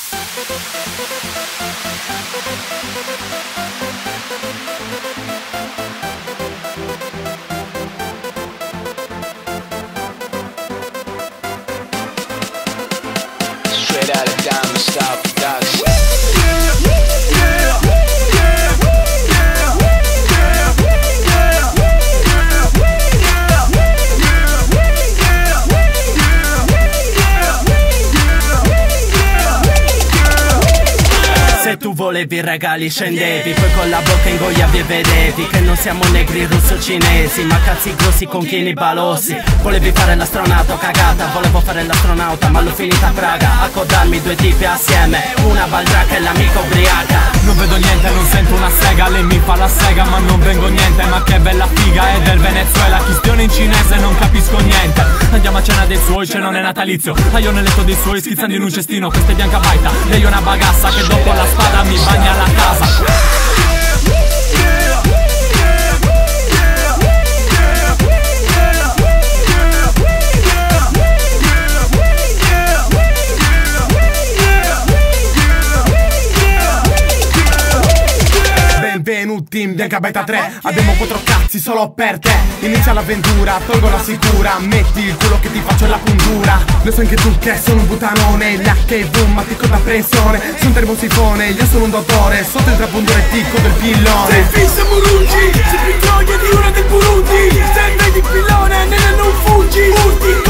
Straight out of Diamond Style Production. Se tu volevi i regali scendevi, poi con la bocca ingoiavi e vedevi che non siamo negri, russo, cinesi, ma cazzi grossi con chini balossi. Volevi fare l'astronauta, cagata, volevo fare l'astronauta ma l'ho finita a Praga. Accodarmi due tipi assieme, una baldracca e l'amica ubriaca. Non vedo niente, non sento una sega, lei mi fa la sega ma non vengo niente. Ma che bella figa, è del Venezuela, chi spiona in cinese non capisco niente. Andiamo a cena dei suoi, cenone natalizio, io nel letto dei suoi schizzando in un cestino. Questa è Bianca Baita, lei è una bagassa che dopo la spada mi bagna la casa. Benvenuti in Bianca Baita 3. Abbiamo 4 cazzi solo per te. Inizia l'avventura, tolgo la sicura. Metti il culo che ti faccio la puntura. Lo so anche tu che sono un butanone. L'HIV ma ticco da pressione. Sono un termosifone, io sono un dottore. Sotto il trapondore ticco del pillone. Sei fissa Murungi, sei più gioia di una del Burundi. Se vedi il pillone, nella non fuggi. Urti